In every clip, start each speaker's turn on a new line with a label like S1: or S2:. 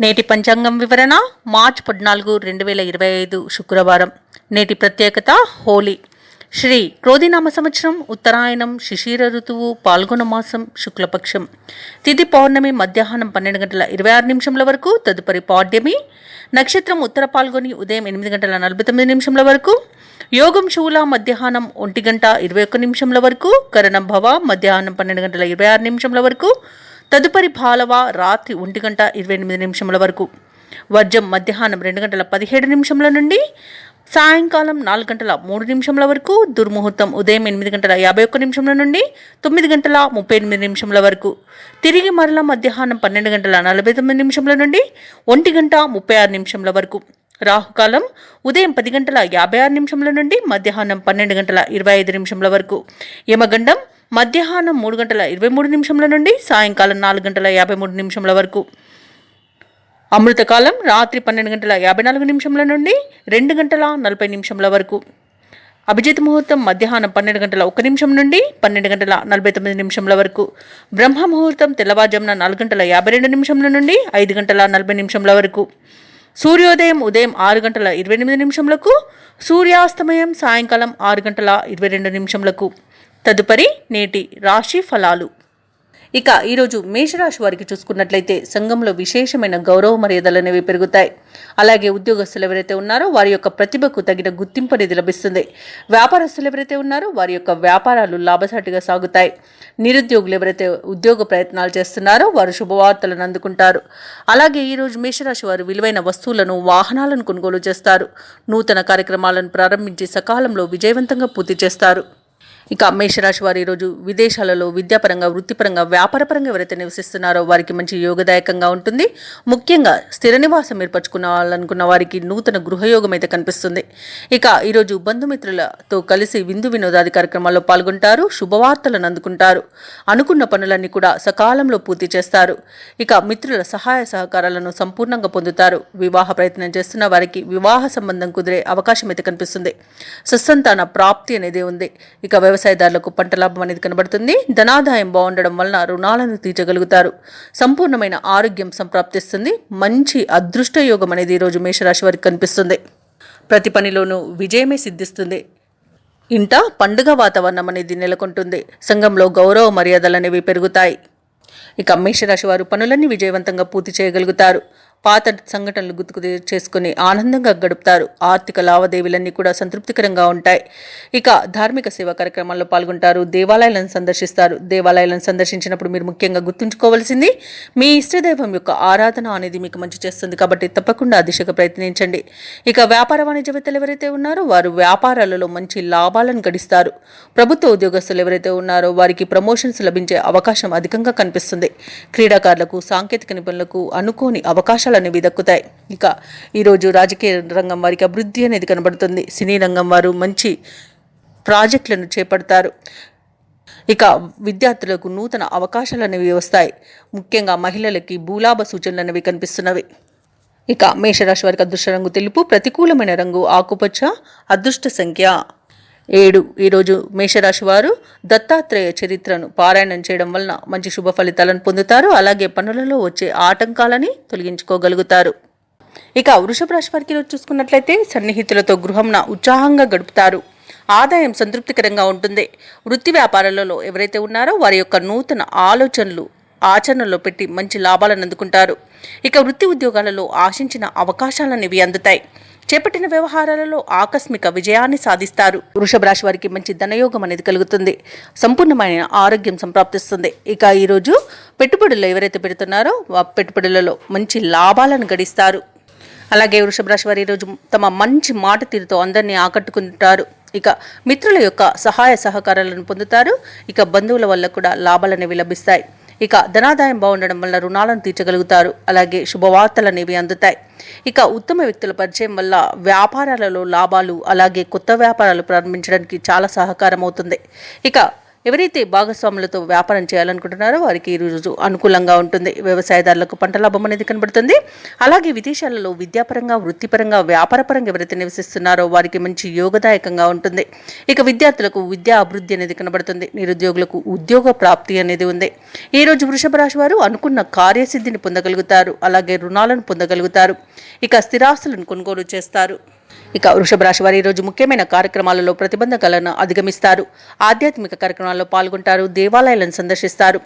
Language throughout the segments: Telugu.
S1: నేటి పంచాంగం వివరణ మార్చి 14, 2025 శుక్రవారం. నేటి ప్రత్యేకత హోలీ. శ్రీ క్రోధినామ సంవత్సరం, ఉత్తరాయణం, శిశిర ఋతువు, పాల్గొన మాసం, శుక్లపక్షం. తిథి పౌర్ణమి మధ్యాహ్నం 12 గంటల 26 నిమిషముల వరకు. తదుపరి పాడ్యమి. నక్షత్రం ఉత్తర పాల్గొని ఉదయం 8 గంటల 49 నిమిషముల వరకు. యోగం శూల మధ్యాహ్నం 1 గంట 21 నిమిషముల వరకు. కరణం భవ మధ్యాహ్నం 12 గంటల 26 నిమిషముల వరకు. తదుపరి భాలవ రాత్రి 1 గంట 28 నిమిషముల వరకు. వర్జం మధ్యాహ్నం 2 గంటల 17 నిమిషముల నుండి సాయంకాలం 4 గంటల 3 నిమిషముల వరకు. దుర్ముహూర్తం ఉదయం 8 గంటల 51 నిమిషముల నుండి 9 గంటల 38 నిమిషముల వరకు. తిరిగి మరల మధ్యాహ్నం 12 గంటల 49 నిమిషముల నుండి 1 గంట 36 నిమిషముల వరకు. రాహుకాలం ఉదయం 10 గంటల 56 నిమిషముల నుండి మధ్యాహ్నం 12 గంటల 25 నిమిషముల వరకు. యమగండం మధ్యాహ్నం 3 గంటల 23 నిమిషముల నుండి సాయంకాలం 4 గంటల 53 నిమిషముల వరకు. అమృతకాలం రాత్రి 12 గంటల 54 నిమిషముల నుండి 2 గంటల 40 నిమిషముల వరకు. అభిజిత్ ముహూర్తం మధ్యాహ్నం 12 గంటల 1 నిమిషం నుండి 12 గంటల 49 నిమిషముల వరకు. బ్రహ్మ ముహూర్తం తెల్లవారుజామున 4 గంటల 52 నిమిషముల నుండి 5 గంటల 40 నిమిషముల వరకు. సూర్యోదయం ఉదయం 6 గంటల 28 నిమిషములకు. సూర్యాస్తమయం సాయంకాలం 6 గంటల 22 నిమిషములకు. తదుపరి నేటి రాశి ఫలాలు. ఇక ఈరోజు మేషరాశి వారికి చూసుకున్నట్లయితే సంఘంలో విశేషమైన గౌరవ మర్యాదలు అనేవి పెరుగుతాయి. అలాగే ఉద్యోగస్తులు ఎవరైతే ఉన్నారో వారి యొక్క ప్రతిభకు తగిన గుర్తింపు అనేది లభిస్తుంది. వ్యాపారస్తులు ఎవరైతే ఉన్నారో వారి యొక్క వ్యాపారాలు లాభసాటిగా సాగుతాయి. నిరుద్యోగులు ఎవరైతే ఉద్యోగ ప్రయత్నాలు చేస్తున్నారో వారు శుభవార్తలను అందుకుంటారు. అలాగే ఈరోజు మేషరాశి వారు విలువైన వస్తువులను, వాహనాలను కొనుగోలు చేస్తారు. నూతన కార్యక్రమాలను ప్రారంభించి సకాలంలో విజయవంతంగా పూర్తి చేస్తారు. ఇక మేషరాశి వారు ఈరోజు విదేశాలలో విద్యాపరంగా, వృత్తిపరంగా, వ్యాపారపరంగా ఎవరైతే నివసిస్తున్నారో వారికి మంచి యోగదాయకంగా ఉంటుంది. ముఖ్యంగా స్థిర నివాసం ఏర్పరచుకోవాలనుకున్న వారికి నూతన గృహయోగం అయితే కనిపిస్తుంది. ఇక ఈరోజు బంధుమిత్రులతో కలిసి విందు వినోదాది కార్యక్రమాల్లో పాల్గొంటారు. శుభవార్తలను అందుకుంటారు. అనుకున్న పనులన్నీ కూడా సకాలంలో పూర్తి చేస్తారు. ఇక మిత్రుల సహాయ సహకారాలను సంపూర్ణంగా పొందుతారు. వివాహ ప్రయత్నం చేస్తున్న వారికి వివాహ సంబంధం కుదిరే అవకాశం అయితే కనిపిస్తుంది. సత్సంతాన ప్రాప్తి అనేది ఉంది. ఇక వ్యవసాయదారులకు పంట లాభం అనేది కనబడుతుంది. ధనాదాయం బాగుండడం వలన రుణాలను తీర్చగలుగుతారు. సంపూర్ణమైన ఆరోగ్యం సంప్రాప్తిస్తుంది. మంచి అదృష్ట యోగం అనేది ఈరోజు మేషరాశి వారికి కనిపిస్తుంది. ప్రతి పనిలోనూ విజయమే సిద్ధిస్తుంది. ఇంట పండుగ వాతావరణం అనేది నెలకొంటుంది. సంఘంలో గౌరవ మర్యాదలు అనేవి పెరుగుతాయి. ఇక మేషరాశి వారు పనులన్నీ విజయవంతంగా పూర్తి చేయగలుగుతారు. పాత సంఘటనలు గుర్తుకు చేసుకుని ఆనందంగా గడుపుతారు. ఆర్థిక లావాదేవీలన్నీ కూడా సంతృప్తికరంగా ఉంటాయి. ఇక ధార్మిక సేవా కార్యక్రమాల్లో పాల్గొంటారు. దేవాలయాలను సందర్శిస్తారు. దేవాలయాలను సందర్శించినప్పుడు మీరు ముఖ్యంగా గుర్తుంచుకోవాల్సింది మీ ఇష్టదైవం యొక్క ఆరాధన అనేది మీకు మంచి చేస్తుంది. కాబట్టి తప్పకుండా ఆ దిశగా ప్రయత్నించండి. ఇక వ్యాపార వాణిజ్యవేత్తలు ఎవరైతే ఉన్నారో వారు వ్యాపారాలలో మంచి లాభాలను గడిస్తారు. ప్రభుత్వ ఉద్యోగస్తులు ఎవరైతే ఉన్నారో వారికి ప్రమోషన్స్ లభించే అవకాశం అధికంగా కనిపిస్తుంది. క్రీడాకారులకు, సాంకేతిక నిపుణులకు అనుకోని అవకాశాలు అనేవి దక్కుతాయి. ఇక ఈరోజు రాజకీయ రంగం వారికి అభివృద్ధి అనేది కనబడుతుంది. సినీ రంగం వారు మంచి ప్రాజెక్టులను చేపడతారు. ఇక విద్యార్థులకు నూతన అవకాశాలు అనేవి వస్తాయి. ముఖ్యంగా మహిళలకి భూలాభ సూచనలు అనేవి కనిపిస్తున్నవి. ఇక మేషరాశి వారికి అదృష్ట రంగు తెలుపు, ప్రతికూలమైన రంగు ఆకుపచ్చ, అదృష్ట సంఖ్య 7. ఈరోజు మేషరాశి వారు దత్తాత్రేయ చరిత్రను పారాయణం చేయడం వలన మంచి శుభ ఫలితాలను పొందుతారు. అలాగే పనులలో వచ్చే ఆటంకాలని తొలగించుకోగలుగుతారు. ఇక వృషభ రాశి వారికి ఈరోజు చూసుకున్నట్లయితే సన్నిహితులతో గృహంన ఉత్సాహంగా గడుపుతారు. ఆదాయం సంతృప్తికరంగా ఉంటుంది. వృత్తి వ్యాపారాలలో ఎవరైతే ఉన్నారో వారి యొక్క నూతన ఆలోచనలు ఆచరణలో పెట్టి మంచి లాభాలను అందుకుంటారు. ఇక వృత్తి ఉద్యోగాలలో ఆశించిన అవకాశాలనేవి అందుతాయి. చేపట్టిన వ్యవహారాలలో ఆకస్మిక విజయాన్ని సాధిస్తారు. వృషభ రాశి వారికి మంచి ధనయోగం అనేది కలుగుతుంది. సంపూర్ణమైన ఆరోగ్యం సంప్రాప్తిస్తుంది. ఇక ఈరోజు పెట్టుబడుల్లో ఎవరైతే పెడుతున్నారో ఆ పెట్టుబడులలో మంచి లాభాలను గడిస్తారు. అలాగే వృషభ రాశి వారు ఈరోజు తమ మంచి మాట తీరుతో అందరినీ ఆకట్టుకుంటారు. ఇక మిత్రుల యొక్క సహాయ సహకారాలను పొందుతారు. ఇక బంధువుల వల్ల కూడా లాభాలు అనేవి లభిస్తాయి. ఇక ధనాదాయం బాగుండడం వల్ల రుణాలను తీర్చగలుగుతారు. అలాగే శుభవార్తలు అనేవి అందుతాయి. ఇక ఉత్తమ వ్యక్తుల పరిచయం వల్ల వ్యాపారాలలో లాభాలు, అలాగే కొత్త వ్యాపారాలు ప్రారంభించడానికి చాలా సహకారం అవుతుంది. ఇక ఎవరైతే భాగస్వాములతో వ్యాపారం చేయాలనుకుంటున్నారో వారికి ఈరోజు అనుకూలంగా ఉంటుంది. వ్యవసాయదారులకు పంట లాభం అనేది కనబడుతుంది. అలాగే విదేశాలలో విద్యాపరంగా, వృత్తిపరంగా, వ్యాపారపరంగా ఎవరైతే నివసిస్తున్నారో వారికి మంచి యోగదాయకంగా ఉంటుంది. ఇక విద్యార్థులకు విద్యా అభివృద్ధి అనేది కనబడుతుంది. నిరుద్యోగులకు ఉద్యోగ ప్రాప్తి అనేది ఉంది. ఈ రోజు వృషభ రాశి వారు అనుకున్న కార్యసిద్ధిని పొందగలుగుతారు. అలాగే రుణాలను పొందగలుగుతారు. ఇక స్థిరాస్తులను కొనుగోలు చేస్తారు. ఇక వృషభ రాశి వారు ఈరోజు ముఖ్యమైన కార్యక్రమాలలో ప్రతిబంధకాలను అధిగమిస్తారు. ఆధ్యాత్మిక కార్యక్రమాల్లో పాల్గొంటారు. దేవాలయాలను సందర్శిస్తారు.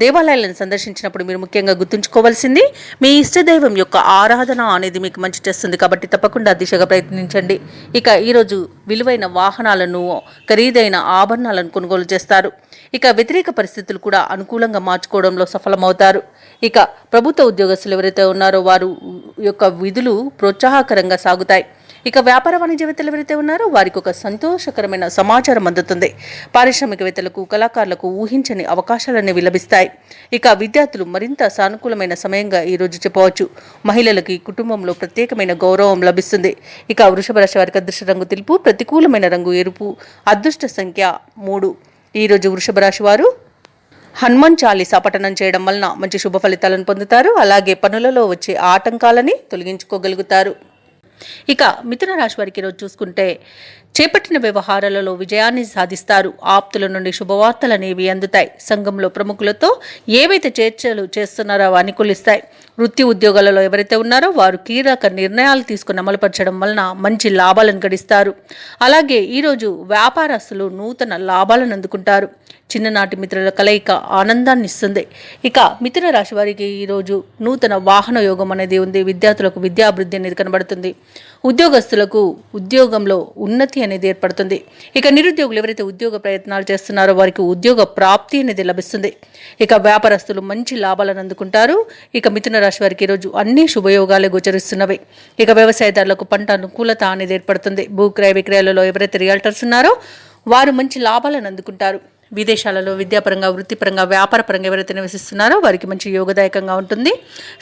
S1: దేవాలయాలను సందర్శించినప్పుడు మీరు ముఖ్యంగా గుర్తుంచుకోవాల్సింది మీ ఇష్టదైవం యొక్క ఆరాధన అనేది మీకు మంచి చేస్తుంది. కాబట్టి తప్పకుండా దిశగా ప్రయత్నించండి. ఇక ఈరోజు విలువైన వాహనాలను, ఖరీదైన ఆభరణాలను కొనుగోలు చేస్తారు. ఇక వ్యతిరేక పరిస్థితులు కూడా అనుకూలంగా మార్చుకోవడంలో సఫలమవుతారు. ఇక ప్రభుత్వ ఉద్యోగస్తులు ఎవరైతే ఉన్నారో వారు యొక్క విధులు ప్రోత్సాహకరంగా సాగుతాయి. ఇక వ్యాపార వాణిజ్యవేత్తలు ఎవరైతే ఉన్నారో వారికి ఒక సంతోషకరమైన సమాచారం అందుతుంది. పారిశ్రామికవేత్తలకు, కళాకారులకు ఊహించని అవకాశాలన్నీ లభిస్తాయి. ఇక విద్యార్థులు మరింత సానుకూలమైన సమయంగా ఈరోజు చెప్పవచ్చు. మహిళలకి కుటుంబంలో ప్రత్యేకమైన గౌరవం లభిస్తుంది. ఇక వృషభ రాశి వారికి అదృష్ట రంగు తెలుపు, ప్రతికూలమైన రంగు ఎరుపు, అదృష్ట సంఖ్య 3. ఈరోజు వృషభ రాశి వారు హనుమాన్ చాలీసా పఠనం చేయడం వలన మంచి శుభ ఫలితాలను పొందుతారు. అలాగే పనులలో వచ్చే ఆటంకాలని తొలగించుకోగలుగుతారు. ఇక మిథున రాశి వారికి ఈరోజు చూసుకుంటే చేపట్టిన వ్యవహారాలలో విజయాన్ని సాధిస్తారు. ఆప్తుల నుండి శుభవార్తలు అనేవి అందుతాయి. సంఘంలో ప్రముఖులతో ఏవైతే చర్చలు చేస్తున్నారో అవి అనుకూలిస్తాయి. వృత్తి ఉద్యోగాలలో ఎవరైతే ఉన్నారో వారు కీలక నిర్ణయాలు తీసుకుని అమలుపరచడం వలన మంచి లాభాలను గడిస్తారు. అలాగే ఈరోజు వ్యాపారస్తులు నూతన లాభాలను అందుకుంటారు. చిన్ననాటి మిత్రుల కలయిక ఆనందాన్ని ఇస్తుంది. ఇక మిథున రాశి వారికి ఈరోజు నూతన వాహన యోగం అనేది ఉంది. విద్యార్థులకు విద్యాభివృద్ధి అనేది కనబడుతుంది. ఉద్యోగస్తులకు ఉద్యోగంలో ఉన్నతి అనేది ఏర్పడుతుంది. ఇక నిరుద్యోగులు ఎవరైతే ఉద్యోగ ప్రయత్నాలు చేస్తున్నారో వారికి ఉద్యోగ ప్రాప్తి అనేది లభిస్తుంది. ఇక వ్యాపారస్తులు మంచి లాభాలను అందుకుంటారు. ఇక మిథున రాశి వారికి ఈరోజు అన్ని శుభయోగాలే గోచరిస్తున్నవి. ఇక వ్యవసాయదారులకు పంట అనుకూలత అనేది ఏర్పడుతుంది. భూక్రయ విక్రయాలలో ఎవరైతే రియల్టర్స్ ఉన్నారో వారు మంచి లాభాలను అందుకుంటారు. విదేశాలలో విద్యాపరంగా, వృత్తిపరంగా, వ్యాపారపరంగా ఎవరైతే నివసిస్తున్నారో వారికి మంచి యోగదాయకంగా ఉంటుంది.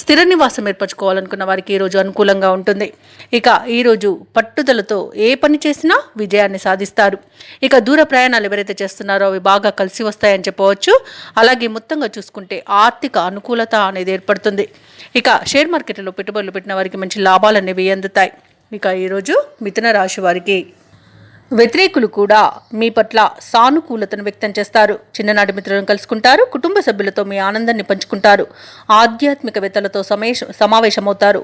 S1: స్థిర నివాసం ఏర్పరచుకోవాలనుకున్న వారికి ఈరోజు అనుకూలంగా ఉంటుంది. ఇక ఈరోజు పట్టుదలతో ఏ పని చేసినా విజయాన్ని సాధిస్తారు. ఇక దూర ప్రయాణాలు ఎవరైతే చేస్తున్నారో అవి బాగా కలిసి వస్తాయని చెప్పవచ్చు. అలాగే మొత్తంగా చూసుకుంటే ఆర్థిక అనుకూలత అనేది ఏర్పడుతుంది. ఇక షేర్ మార్కెట్లో పెట్టుబడులు పెట్టిన వారికి మంచి లాభాలు అనేవి అందుతాయి. ఇక ఈరోజు మిథున రాశి వారికి వ్యతిరేకులు కూడా మీ పట్ల సానుకూలతను వ్యక్తం చేస్తారు. చిన్ననాటి మిత్రులను కలుసుకుంటారు. కుటుంబ సభ్యులతో మీ ఆనందాన్ని పంచుకుంటారు. ఆధ్యాత్మికవేత్తలతో సమావేశమవుతారు.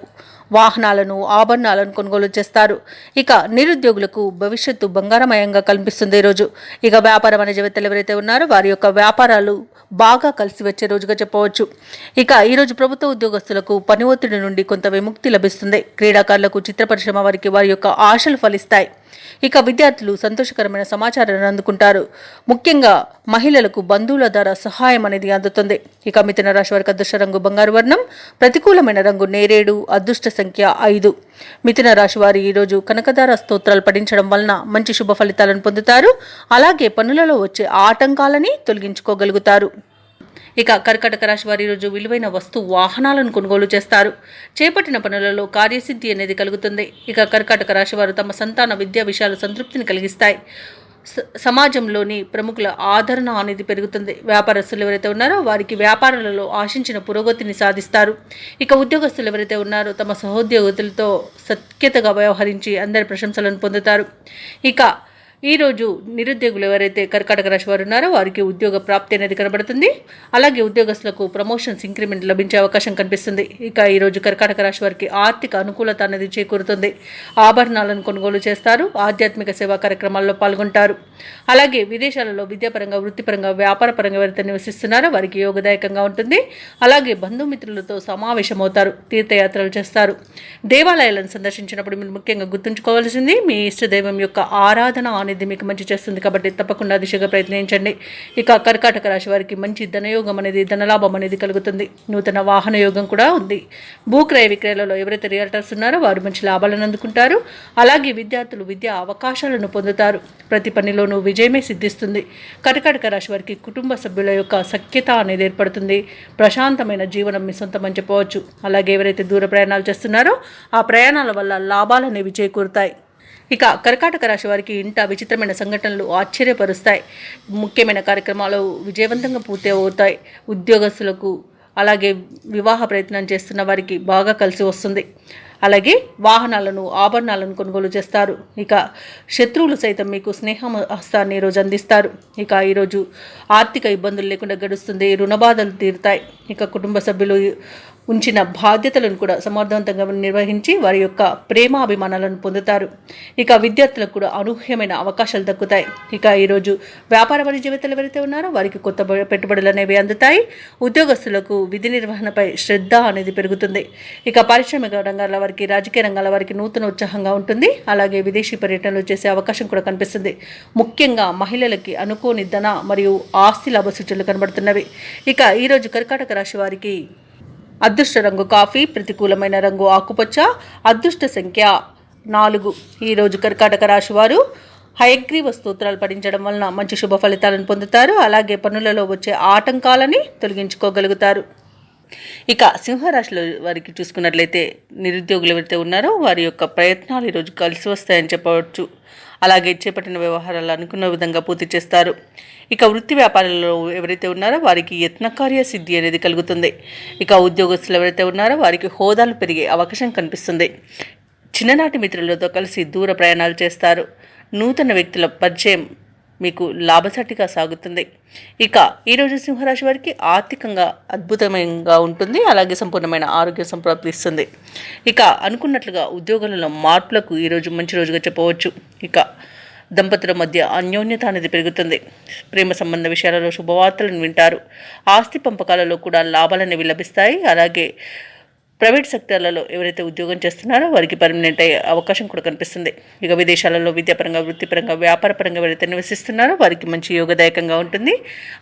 S1: వాహనాలను, ఆభరణాలను కొనుగోలు చేస్తారు. ఇక నిరుద్యోగులకు భవిష్యత్తు బంగారమయంగా కనిపిస్తుంది ఈరోజు. ఇక వ్యాపార వాణిజ్యవేత్తలు ఎవరైతే ఉన్నారో వారి యొక్క వ్యాపారాలు బాగా కలిసి వచ్చే రోజుగా చెప్పవచ్చు. ఇక ఈరోజు ప్రభుత్వ ఉద్యోగస్తులకు పని ఒత్తిడి నుండి కొంత విముక్తి లభిస్తుంది. క్రీడాకారులకు, చిత్ర పరిశ్రమ వారికి వారి యొక్క ఆశలు ఫలిస్తాయి. ఇక విద్యార్థులు సంతోషకరమైన సమాచారాన్ని అందుకుంటారు. ముఖ్యంగా మహిళలకు బంధువుల ద్వారా సహాయం అనేది అందుతుంది. ఇక మిథున రాశి వారికి అదృష్ట రంగు బంగారు వర్ణం, ప్రతికూలమైన రంగు నేరేడు, అదృష్ట సంఖ్య 5. మిథున రాశి వారు ఈరోజు కనకదార స్తోత్రాలు పఠించడం వలన మంచి శుభ ఫలితాలను పొందుతారు. అలాగే పనులలో వచ్చే ఆటంకాలని తొలగించుకోగలుగుతారు. ఇక కర్కాటక రాశి వారి రోజు విలువైన వాహనాలను కొనుగోలు చేస్తారు. చేపట్టిన పనులలో కార్యసిద్ధి అనేది కలుగుతుంది. ఇక కర్కాటక రాశి వారు తమ సంతాన విద్యా విషయాలు సంతృప్తిని కలిగిస్తాయి. సమాజంలోని ప్రముఖుల ఆదరణ అనేది పెరుగుతుంది. వ్యాపారస్తులు ఎవరైతే ఉన్నారో వారికి వ్యాపారాలలో ఆశించిన పురోగతిని సాధిస్తారు. ఇక ఉద్యోగస్తులు ఎవరైతే ఉన్నారో తమ సహోద్యోగులతో సఖ్యతగా వ్యవహరించి అందరి ప్రశంసలను పొందుతారు. ఇక ఈరోజు నిరుద్యోగులు ఎవరైతే కర్కాటక రాశి వారు ఉన్నారో వారికి ఉద్యోగ ప్రాప్తి అనేది కనబడుతుంది. అలాగే ఉద్యోగస్తులకు ప్రమోషన్స్, ఇంక్రిమెంట్ లభించే అవకాశం కనిపిస్తుంది. ఇక ఈరోజు కర్కాటక రాశి వారికి ఆర్థిక అనుకూలత అనేది చేకూరుతుంది. ఆభరణాలను కొనుగోలు చేస్తారు. ఆధ్యాత్మిక సేవా కార్యక్రమాల్లో పాల్గొంటారు. అలాగే విదేశాలలో విద్యాపరంగా, వృత్తిపరంగా, వ్యాపారపరంగా ఎవరైతే నివసిస్తున్నారో వారికి యోగదాయకంగా ఉంటుంది. అలాగే బంధుమిత్రులతో సమావేశమవుతారు. తీర్థయాత్రలు చేస్తారు. దేవాలయాలను సందర్శించినప్పుడు మీరు ముఖ్యంగా గుర్తుంచుకోవాల్సింది మీ ఇష్టదైవం యొక్క ఆరాధన అనేది మీకు మంచి చేస్తుంది. కాబట్టి తప్పకుండా దిశగా ప్రయత్నించండి. ఇక కర్కాటక రాశి వారికి మంచి ధనయోగం అనేది, ధనలాభం అనేది కలుగుతుంది. నూతన వాహన యోగం కూడా ఉంది. భూక్రయ విక్రయాలలో ఎవరైతే రియల్టర్స్ ఉన్నారో వారు మంచి లాభాలను అందుకుంటారు. అలాగే విద్యార్థులు విద్యా అవకాశాలను పొందుతారు. ప్రతి పనిలోనూ విజయమే సిద్ధిస్తుంది. కర్కాటక రాశి వారికి కుటుంబ సభ్యుల యొక్క సఖ్యత అనేది ఏర్పడుతుంది. ప్రశాంతమైన జీవనం మీ సొంతమని చెప్పవచ్చు. అలాగే ఎవరైతే దూర ప్రయాణాలు చేస్తున్నారో ఆ ప్రయాణాల వల్ల లాభాలు అనేవి చేకూరుతాయి. ఇక కర్కాటక రాశి వారికి ఇంట విచిత్రమైన సంఘటనలు ఆశ్చర్యపరుస్తాయి. ముఖ్యమైన కార్యక్రమాలు విజయవంతంగా పూర్తి అవుతాయి. ఉద్యోగస్తులకు అలాగే వివాహ ప్రయత్నం చేస్తున్న వారికి బాగా కలిసి వస్తుంది. అలాగే వాహనాలను ఆభరణాలను కొనుగోలు చేస్తారు. ఇక శత్రువులు సైతం మీకు స్నేహం హస్తాన్ని ఈరోజు అందిస్తారు. ఇక ఈరోజు ఆర్థిక ఇబ్బందులు లేకుండా గడుస్తుంది. రుణబాధలు తీరుతాయి. ఇక కుటుంబ సభ్యులు ఉంచిన బాధ్యతలను కూడా సమర్థవంతంగా నిర్వహించి వారి యొక్క ప్రేమాభిమానాలను పొందుతారు. ఇక విద్యార్థులకు కూడా అనూహ్యమైన అవకాశాలు దక్కుతాయి. ఇక ఈరోజు వ్యాపార వాణిజ్యవేత్తలు ఎవరైతే ఉన్నారో వారికి కొత్త పెట్టుబడులు అనేవి అందుతాయి. ఉద్యోగస్తులకు విధి నిర్వహణపై శ్రద్ధ అనేది పెరుగుతుంది. ఇక పారిశ్రామిక రంగాల వారికి, రాజకీయ రంగాల వారికి నూతన ఉత్సాహంగా ఉంటుంది. అలాగే విదేశీ పర్యటనలు చేసే అవకాశం కూడా కనిపిస్తుంది. ముఖ్యంగా మహిళలకి అనుకోని ధన మరియు ఆస్తి లాభ సూచనలు కనబడుతున్నవి. ఇక ఈరోజు కర్కాటక రాశి వారికి అదృష్ట రంగు కాఫీ, ప్రతికూలమైన రంగు ఆకుపచ్చ, అదృష్ట సంఖ్య 4. ఈరోజు కర్కాటక రాశి వారు హయగ్రీవ స్తోత్రాలు పఠించడం వలన మంచి శుభ ఫలితాలను పొందుతారు. అలాగే పనులలో వచ్చే ఆటంకాలని తొలగించుకోగలుగుతారు. ఇక సింహరాశిలో వారికి చూసుకున్నట్లయితే నిరుద్యోగులు ఎవరైతే ఉన్నారో వారి యొక్క ప్రయత్నాలు ఈరోజు కలిసి వస్తాయని చెప్పవచ్చు. అలాగే చేపట్టిన వ్యవహారాలు అనుకున్న విధంగా పూర్తి చేస్తారు. ఇక వృత్తి వ్యాపారాల్లో ఎవరైతే ఉన్నారో వారికి యత్నకార్య సిద్ధి అనేది కలుగుతుంది. ఇక ఉద్యోగస్తులు ఎవరైతే ఉన్నారో వారికి హోదాలు పెరిగే అవకాశం కనిపిస్తుంది. చిన్ననాటి మిత్రులతో కలిసి దూర ప్రయాణాలు చేస్తారు. నూతన వ్యక్తుల పరిచయం మీకు లాభసాటిగా సాగుతుంది. ఇక ఈరోజు సింహరాశి వారికి ఆర్థికంగా అద్భుతంగా ఉంటుంది. అలాగే సంపూర్ణమైన ఆరోగ్యం సంప్రాప్తిస్తుంది. ఇక అనుకున్నట్లుగా ఉద్యోగాలలో మార్పులకు ఈరోజు మంచి రోజుగా చెప్పవచ్చు. ఇక దంపతుల మధ్య అన్యోన్యత అనేది పెరుగుతుంది. ప్రేమ సంబంధ విషయాలలో శుభవార్తలను వింటారు. ఆస్తి పంపకాలలో కూడా లాభాలనేవి లభిస్తాయి. అలాగే ప్రైవేట్ సెక్టర్లలో ఎవరైతే ఉద్యోగం చేస్తున్నారో వారికి పర్మనెంట్ అయ్యే అవకాశం కూడా కనిపిస్తుంది. ఇక విదేశాలలో విద్యాపరంగా, వృత్తిపరంగా, వ్యాపారపరంగా ఎవరైతే నివసిస్తున్నారో వారికి మంచి యోగదాయకంగా ఉంటుంది.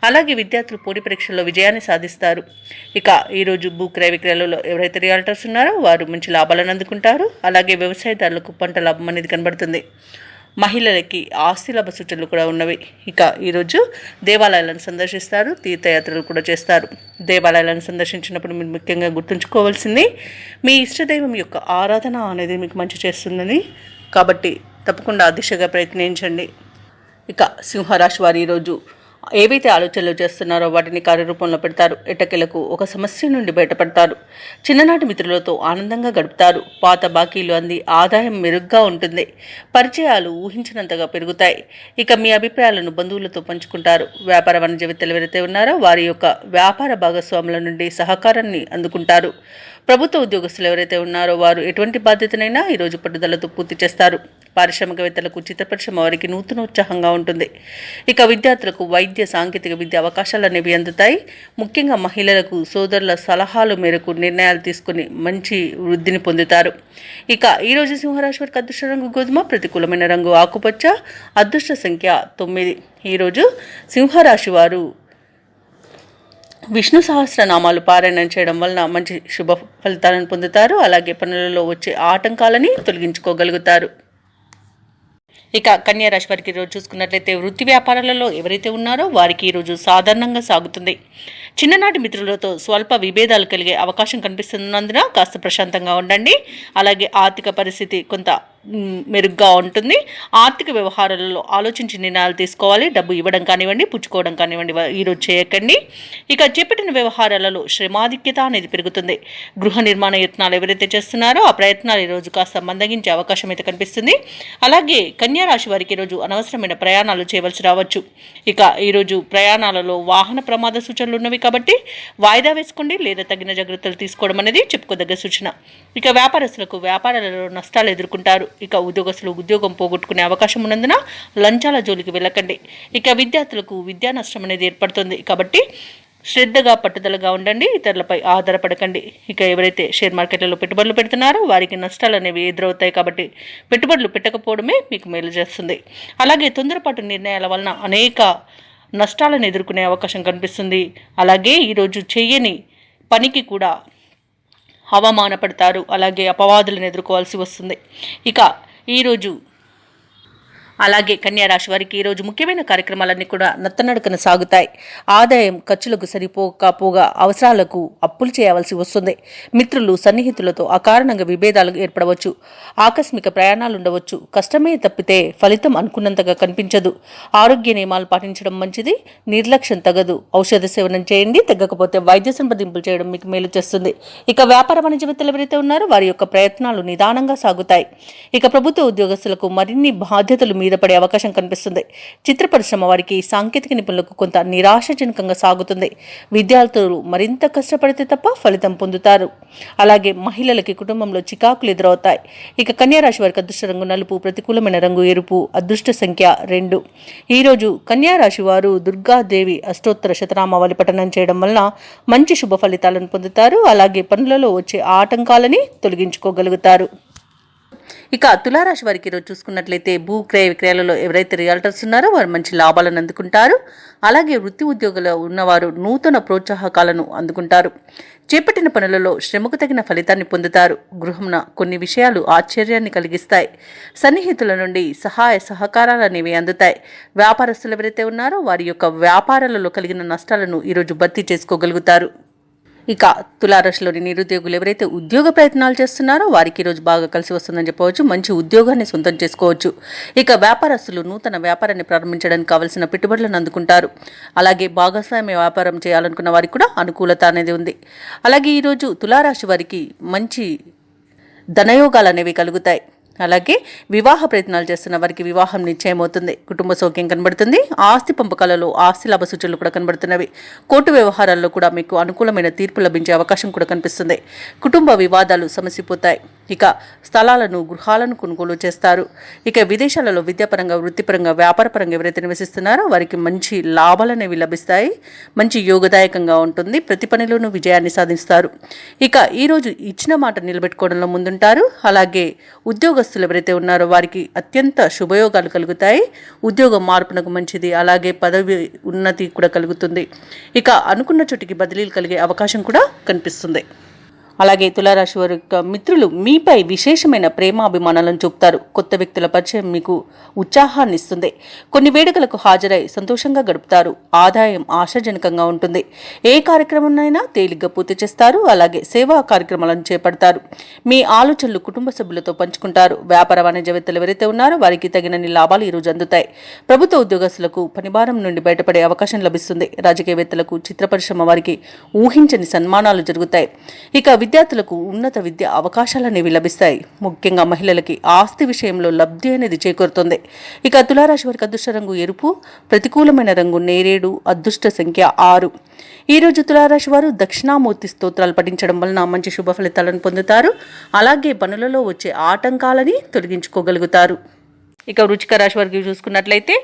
S1: అలాగే విద్యార్థులు పోటీ పరీక్షల్లో విజయాన్ని సాధిస్తారు. ఇక ఈరోజు భూ క్రయ విక్రయాలలో ఎవరైతే రియాల్టర్స్ ఉన్నారో వారు మంచి లాభాలను అందుకుంటారు. అలాగే వ్యవసాయదారులకు పంట లాభం అనేది కనబడుతుంది. మహిళలకి ఆస్తి లాభ సూచనలు కూడా ఉన్నవి. ఇక ఈరోజు దేవాలయాలను సందర్శిస్తారు. తీర్థయాత్రలు కూడా చేస్తారు. దేవాలయాలను సందర్శించినప్పుడు మీరు ముఖ్యంగా గుర్తుంచుకోవాల్సింది మీ ఇష్టదైవం యొక్క ఆరాధన అనేది మీకు మంచి చేస్తుందని, కాబట్టి తప్పకుండా ఆ దిశగా ప్రయత్నించండి. ఇక సింహరాశి వారు ఈరోజు ఏవైతే ఆలోచనలు చేస్తున్నారో వాటిని కార్యరూపంలో పెడతారు. ఎట్టకేలకు ఒక సమస్య నుండి బయటపడతారు. చిన్ననాటి మిత్రులతో ఆనందంగా గడుపుతారు. పాత బాకీలు అంది ఆదాయం మెరుగ్గా ఉంటుంది. పరిచయాలు ఊహించినంతగా పెరుగుతాయి. ఇక మీ అభిప్రాయాలను బంధువులతో పంచుకుంటారు. వ్యాపార వాణిజ్యవేత్తలు ఎవరైతే ఉన్నారో వారి యొక్క వ్యాపార భాగస్వాముల నుండి సహకారాన్ని అందుకుంటారు. ప్రభుత్వ ఉద్యోగస్తులు ఎవరైతే ఉన్నారో వారు ఎటువంటి బాధ్యతనైనా ఈరోజు పట్టుదలతో పూర్తి చేస్తారు. పారిశ్రామికవేత్తలకు, చిత్ర పరిశ్రమ వారికి నూతన ఉత్సాహంగా ఉంటుంది. ఇక విద్యార్థులకు వైద్య, సాంకేతిక విద్య అవకాశాలు అనేవి అందుతాయి. ముఖ్యంగా మహిళలకు సోదరుల సలహాల మేరకు నిర్ణయాలు తీసుకుని మంచి వృద్ధిని పొందుతారు. ఇక ఈరోజు సింహరాశి వారికి అదృష్ట రంగు గోధుమ, ప్రతికూలమైన రంగు ఆకుపచ్చ, అదృష్ట సంఖ్య 9. ఈరోజు సింహరాశి వారు విష్ణు సహస్రనామాలు పారాయణం చేయడం వలన మంచి శుభ ఫలితాలను పొందుతారు. అలాగే పనులలో వచ్చే ఆటంకాలని తొలగించుకోగలుగుతారు. ఇక కన్యా రాశి వారికి ఈరోజు చూసుకున్నట్లయితే వృత్తి వ్యాపారాలలో ఎవరైతే ఉన్నారో వారికి ఈరోజు సాధారణంగా సాగుతుంది. చిన్ననాటి మిత్రులతో స్వల్ప విభేదాలు కలిగే అవకాశం కనిపిస్తున్నందున కాస్త ప్రశాంతంగా ఉండండి. అలాగే ఆర్థిక పరిస్థితి కొంత మెరుగ్గా ఉంటుంది. ఆర్థిక వ్యవహారాలలో ఆలోచించి నిర్ణయాలు తీసుకోవాలి. డబ్బు ఇవ్వడం కానివ్వండి, పుచ్చుకోవడం కానివ్వండి ఈరోజు చేయకండి. ఇక చేపట్టిన వ్యవహారాలలో శ్రమాధిక్యత అనేది పెరుగుతుంది. గృహ నిర్మాణ యత్నాలు ఎవరైతే చేస్తున్నారో ఆ ప్రయత్నాలు ఈరోజు కాస్త మందగించే అవకాశం అయితే కనిపిస్తుంది. అలాగే కన్యా రాశి వారికి ఈరోజు అనవసరమైన ప్రయాణాలు చేయవలసి రావచ్చు. ఇక ఈరోజు ప్రయాణాలలో వాహన ప్రమాద సూచనలు ఉన్నవి కాబట్టి వాయిదా వేసుకోండి లేదా తగిన జాగ్రత్తలు తీసుకోవడం అనేది చెప్పుకోదగ్గ సూచన. ఇక వ్యాపారస్తులకు వ్యాపారాలలో నష్టాలు ఎదుర్కొంటారు. ఇక ఉద్యోగస్తులు ఉద్యోగం పోగొట్టుకునే అవకాశం ఉన్నందున లంచాల జోలికి వెళ్ళకండి. ఇక విద్యార్థులకు విద్యా నష్టం అనేది ఏర్పడుతుంది కాబట్టి శ్రద్ధగా, పట్టుదలగా ఉండండి. ఇతరులపై ఆధారపడకండి. ఇక ఎవరైతే షేర్ మార్కెట్లలో పెట్టుబడులు పెడుతున్నారో వారికి నష్టాలు అనేవి ఎదురవుతాయి కాబట్టి పెట్టుబడులు పెట్టకపోవడమే మీకు మేలు చేస్తుంది. అలాగే తొందరపాటు నిర్ణయాల వలన అనేక నష్టాలను ఎదుర్కొనే అవకాశం కనిపిస్తుంది. అలాగే ఈరోజు చెయ్యని పనికి కూడా అవమానపడతారు. అలాగే అపవాదులను ఎదుర్కోవాల్సి వస్తుంది. ఇక ఈరోజు అలాగే కన్యా రాశి వారికి ఈరోజు ముఖ్యమైన కార్యక్రమాలన్నీ కూడా నత్తనడకన సాగుతాయి. ఆదాయం ఖర్చులకు సరిపోకపోగా అవసరాలకు అప్పులు చేయవలసి వస్తుంది. మిత్రులు సన్నిహితులతో అకారణంగా విభేదాలు ఏర్పడవచ్చు. ఆకస్మిక ప్రయాణాలు ఉండవచ్చు. కష్టమే తప్పితే ఫలితం అనుకున్నంతగా కనిపించదు. ఆరోగ్య నియమాలు పాటించడం మంచిది. నిర్లక్ష్యం తగదు. ఔషధ సేవనం చేయండి. తగ్గకపోతే వైద్య సంప్రదింపులు చేయడం మీకు మేలు చేస్తుంది. ఇక వ్యాపార వాణిజ్యవేత్తలు ఎవరైతే ఉన్నారో వారి యొక్క ప్రయత్నాలు నిదానంగా సాగుతాయి. ఇక ప్రభుత్వ ఉద్యోగస్తులకు మరిన్ని బాధ్యతలు మీద పడే అవకాశం కనిపిస్తుంది. చిత్ర పరిశ్రమ వారికి సాంకేతిక నిపుణులకు కొంత నిరాశజనకంగా సాగుతుంది. విద్యార్థులు మరింత కష్టపడితే తప్ప ఫలితం పొందుతారు. అలాగే మహిళలకి కుటుంబంలో చికాకులు ఎదురవుతాయి. ఇక కన్యా రాశి వారికి అదృష్ట రంగు నలుపు, ప్రతికూలమైన రంగు ఎరుపు, అదృష్ట సంఖ్య 2. ఈరోజు కన్యా రాశి వారు దుర్గాదేవి అష్టోత్తర శతనామావళి పఠనం చేయడం వలన మంచి శుభ ఫలితాలను పొందుతారు. అలాగే పనులలో వచ్చే ఆటంకాలని తొలగించుకోగలుగుతారు. ఇక తులారాశి వారికి ఈరోజు చూసుకున్నట్లయితే భూ క్రయ విక్రయాలలో ఎవరైతే రియల్టర్స్ ఉన్నారో వారు మంచి లాభాలను అందుకుంటారు. అలాగే వృత్తి ఉద్యోగులు ఉన్నవారు నూతన ప్రోత్సాహకాలను అందుకుంటారు. చేపట్టిన పనులలో శ్రమకు తగిన ఫలితాన్ని పొందుతారు. గృహంన కొన్ని విషయాలు ఆశ్చర్యాన్ని కలిగిస్తాయి. సన్నిహితుల నుండి సహాయ సహకారాలు అనేవి అందుతాయి. వ్యాపారస్తులు ఎవరైతే ఉన్నారో వారి యొక్క వ్యాపారాలలో కలిగిన నష్టాలను ఈరోజు భర్తీ చేసుకోగలుగుతారు. ఇక తులారాశిలోని నిరుద్యోగులు ఎవరైతే ఉద్యోగ ప్రయత్నాలు చేస్తున్నారో వారికి ఈరోజు బాగా కలిసి వస్తుందని చెప్పవచ్చు. మంచి ఉద్యోగాన్ని సొంతం చేసుకోవచ్చు. ఇక వ్యాపారస్తులు నూతన వ్యాపారాన్ని ప్రారంభించడానికి కావలసిన పెట్టుబడులను అందుకుంటారు. అలాగే భాగస్వామ్య వ్యాపారం చేయాలనుకున్న వారికి కూడా అనుకూలత అనేది ఉంది. అలాగే ఈరోజు తులారాశి వారికి మంచి ధనయోగాలు అనేవి కలుగుతాయి. అలాగే వివాహ ప్రయత్నాలు చేస్తున్న వారికి వివాహం నిశ్చయమవుతుంది. కుటుంబ సౌఖ్యం కనబడుతుంది. ఆస్తి పంపకాలలో ఆస్తి లాభ సూచనలు కూడా కనబడుతున్నవి. కోర్టు వ్యవహారాల్లో కూడా మీకు అనుకూలమైన తీర్పు లభించే అవకాశం కూడా కనిపిస్తుంది. కుటుంబ వివాదాలు సమసిపోతాయి. ఇక స్థలాలను గృహాలను కొనుగోలు చేస్తారు. ఇక విదేశాలలో విద్యాపరంగా వృత్తిపరంగా వ్యాపారపరంగా ఎవరైతే నివసిస్తున్నారో వారికి మంచి లాభాలు అనేవి లభిస్తాయి. మంచి యోగదాయకంగా ఉంటుంది. ప్రతి పనిలోనూ విజయాన్ని సాధిస్తారు. ఇక ఈరోజు ఇచ్చిన మాట నిలబెట్టుకోవడంలో ముందుంటారు. అలాగే ఉద్యోగస్తులు ఎవరైతే ఉన్నారో వారికి అత్యంత శుభయోగాలు కలుగుతాయి. ఉద్యోగం మార్పునకు మంచిది. అలాగే పదవి ఉన్నతి కూడా కలుగుతుంది. ఇక అనుకున్న చోటికి బదిలీలు కలిగే అవకాశం కూడా కనిపిస్తుంది. అలాగే తులారాశి వారి యొక్క మిత్రులు మీపై విశేషమైన ప్రేమాభిమానాలను చూపుతారు. కొత్త వ్యక్తుల పరిచయం మీకు ఉత్సాహాన్ని ఇస్తుంది. కొన్ని వేడుకలకు హాజరై సంతోషంగా గడుపుతారు. ఆదాయం ఆశాజనకంగా ఉంటుంది. ఏ కార్యక్రమాన్నైనా తేలిగ్గా పూర్తి చేస్తారు. అలాగే సేవా కార్యక్రమాలను చేపడతారు. మీ ఆలోచనలు కుటుంబ సభ్యులతో పంచుకుంటారు. వ్యాపార వాణిజ్యవేత్తలు ఎవరైతే ఉన్నారో వారికి తగినన్ని లాభాలు ఈరోజు అందుతాయి. ప్రభుత్వ ఉద్యోగస్తులకు పనిభారం నుండి బయటపడే అవకాశం లభిస్తుంది. రాజకీయవేత్తలకు చిత్ర పరిశ్రమ వారికి ఊహించని సన్మానాలు జరుగుతాయి. ఇక విద్యార్థులకు ఉన్నత విద్య అవకాశాలు అనేవి లభిస్తాయి. ముఖ్యంగా మహిళలకి ఆస్తి విషయంలో లబ్ధి అనేది చేకూరుతుంది. ఇక తులారాశి వారికి అదృష్ట రంగు ఎరుపు, ప్రతికూలమైన రంగు నేరేడు, అదృష్ట సంఖ్య 6. ఈరోజు తులారాశి వారు దక్షిణామూర్తి స్తోత్రాలు పఠించడం వలన మంచి శుభ ఫలితాలను పొందుతారు. అలాగే పనులలో వచ్చే ఆటంకాలని తొలగించుకోగలుగుతారు. ఇక వృశ్చిక రాశి వారికి చూసుకున్నట్లయితే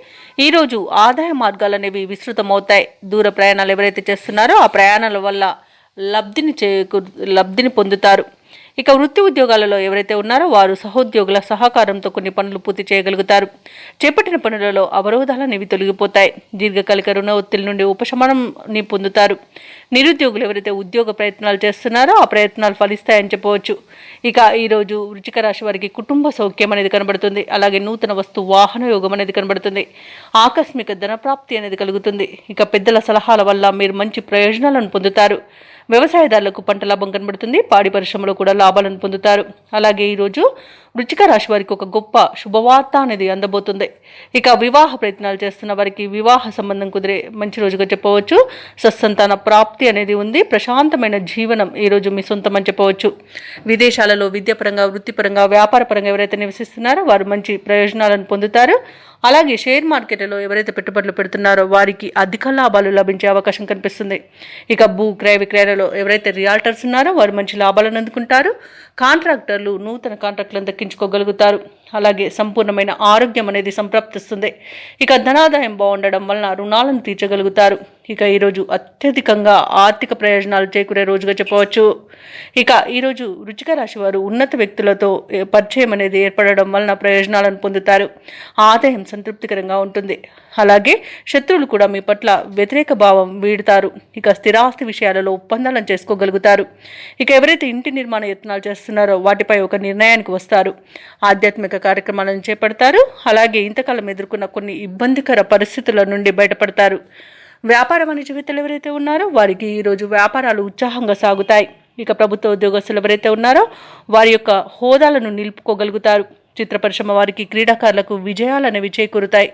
S1: ఈరోజు ఆదాయ మార్గాలు అనేవి విస్తృతమవుతాయి. దూర ప్రయాణాలు ఎవరైతే చేస్తున్నారో ఆ ప్రయాణాల వల్ల లబ్ధిని పొందుతారు. ఇక వృత్తి ఉద్యోగాలలో ఎవరైతే ఉన్నారో వారు సహోద్యోగుల సహకారంతో కొన్ని పనులు పూర్తి చేయగలుగుతారు. చేపట్టిన పనులలో అవరోధాలు అనేవి తొలగిపోతాయి. దీర్ఘకాలిక రుణ ఒత్తిడి నుండి ఉపశమనాన్ని పొందుతారు. నిరుద్యోగులు ఎవరైతే ఉద్యోగ ప్రయత్నాలు చేస్తున్నారో ఆ ప్రయత్నాలు ఫలిస్తాయని చెప్పవచ్చు. ఇక ఈరోజు వృశ్చిక రాశి వారికి కుటుంబ సౌఖ్యం అనేది కనబడుతుంది. అలాగే నూతన వస్తు వాహన యోగం అనేది కనబడుతుంది. ఆకస్మిక ధనప్రాప్తి అనేది కలుగుతుంది. ఇక పెద్దల సలహాల వల్ల మీరు మంచి ప్రయోజనాలను పొందుతారు. వ్యవసాయదారులకు పంట లాభం కనబడుతుంది. పాడి పరిశ్రమలో కూడా లాభాలను పొందుతారు. అలాగే ఈరోజు వృశ్చిక రాశి వారికి ఒక గొప్ప శుభవార్త అనేది అందబోతుంది. ఇక వివాహ ప్రయత్నాలు చేస్తున్న వారికి వివాహ సంబంధం కుదిరే మంచి రోజుగా చెప్పవచ్చు. సత్సంతాన ప్రాప్తి అనేది ఉంది. ప్రశాంతమైన జీవనం ఈరోజు మీ సొంతం అని చెప్పవచ్చు. విదేశాలలో విద్యాపరంగా వృత్తిపరంగా వ్యాపారపరంగా ఎవరైతే నివసిస్తున్నారో వారు మంచి ప్రయోజనాలను పొందుతారు. అలాగే షేర్ మార్కెట్లో ఎవరైతే పెట్టుబడులు పెడుతున్నారో వారికి అధిక లాభాలు లభించే అవకాశం కనిపిస్తుంది. ఇక భూ క్రయ విక్రయాలలో ఎవరైతే రియాల్టర్స్ ఉన్నారో వారు మంచి లాభాలను అందుకుంటారు. కాంట్రాక్టర్లు నూతన కాంట్రాక్టులను దక్కించుకోగలుగుతారు. అలాగే సంపూర్ణమైన ఆరోగ్యం అనేది సంప్రాప్తిస్తుంది. ఇక ధనాదాయం బాగుండడం వలన రుణాలను తీర్చగలుగుతారు. ఇక ఈరోజు అత్యధికంగా ఆర్థిక ప్రయోజనాలు చేకూరే రోజుగా చెప్పవచ్చు. ఇక ఈరోజు వృశ్చిక రాశి వారు ఉన్నత వ్యక్తులతో పరిచయం అనేది ఏర్పడడం వలన ప్రయోజనాలను పొందుతారు. ఆదాయం సంతృప్తికరంగా ఉంటుంది. అలాగే శత్రువులు కూడా మీ పట్ల వ్యతిరేక భావం వీడుతారు. ఇక స్థిరాస్తి విషయాలలో ఒప్పందాలను చేసుకోగలుగుతారు. ఇక ఎవరైతే ఇంటి నిర్మాణ యత్నాలు చేస్తున్నారో వాటిపై ఒక నిర్ణయానికి వస్తారు. ఆధ్యాత్మిక కార్యక్రమాలను చేపడతారు. అలాగే ఇంతకాలం ఎదుర్కొన్న కొన్ని ఇబ్బందికర పరిస్థితుల నుండి బయటపడతారు. వ్యాపార వాణిజ్యవేత్తలు ఎవరైతే ఉన్నారో వారికి ఈరోజు వ్యాపారాలు ఉత్సాహంగా సాగుతాయి. ఇక ప్రభుత్వ ఉద్యోగస్తులు ఎవరైతే ఉన్నారో వారి యొక్క హోదాలను నిలుపుకోగలుగుతారు. చిత్ర పరిశ్రమ వారికి, క్రీడాకారులకు విజయాలనేవి చేకూరుతాయి.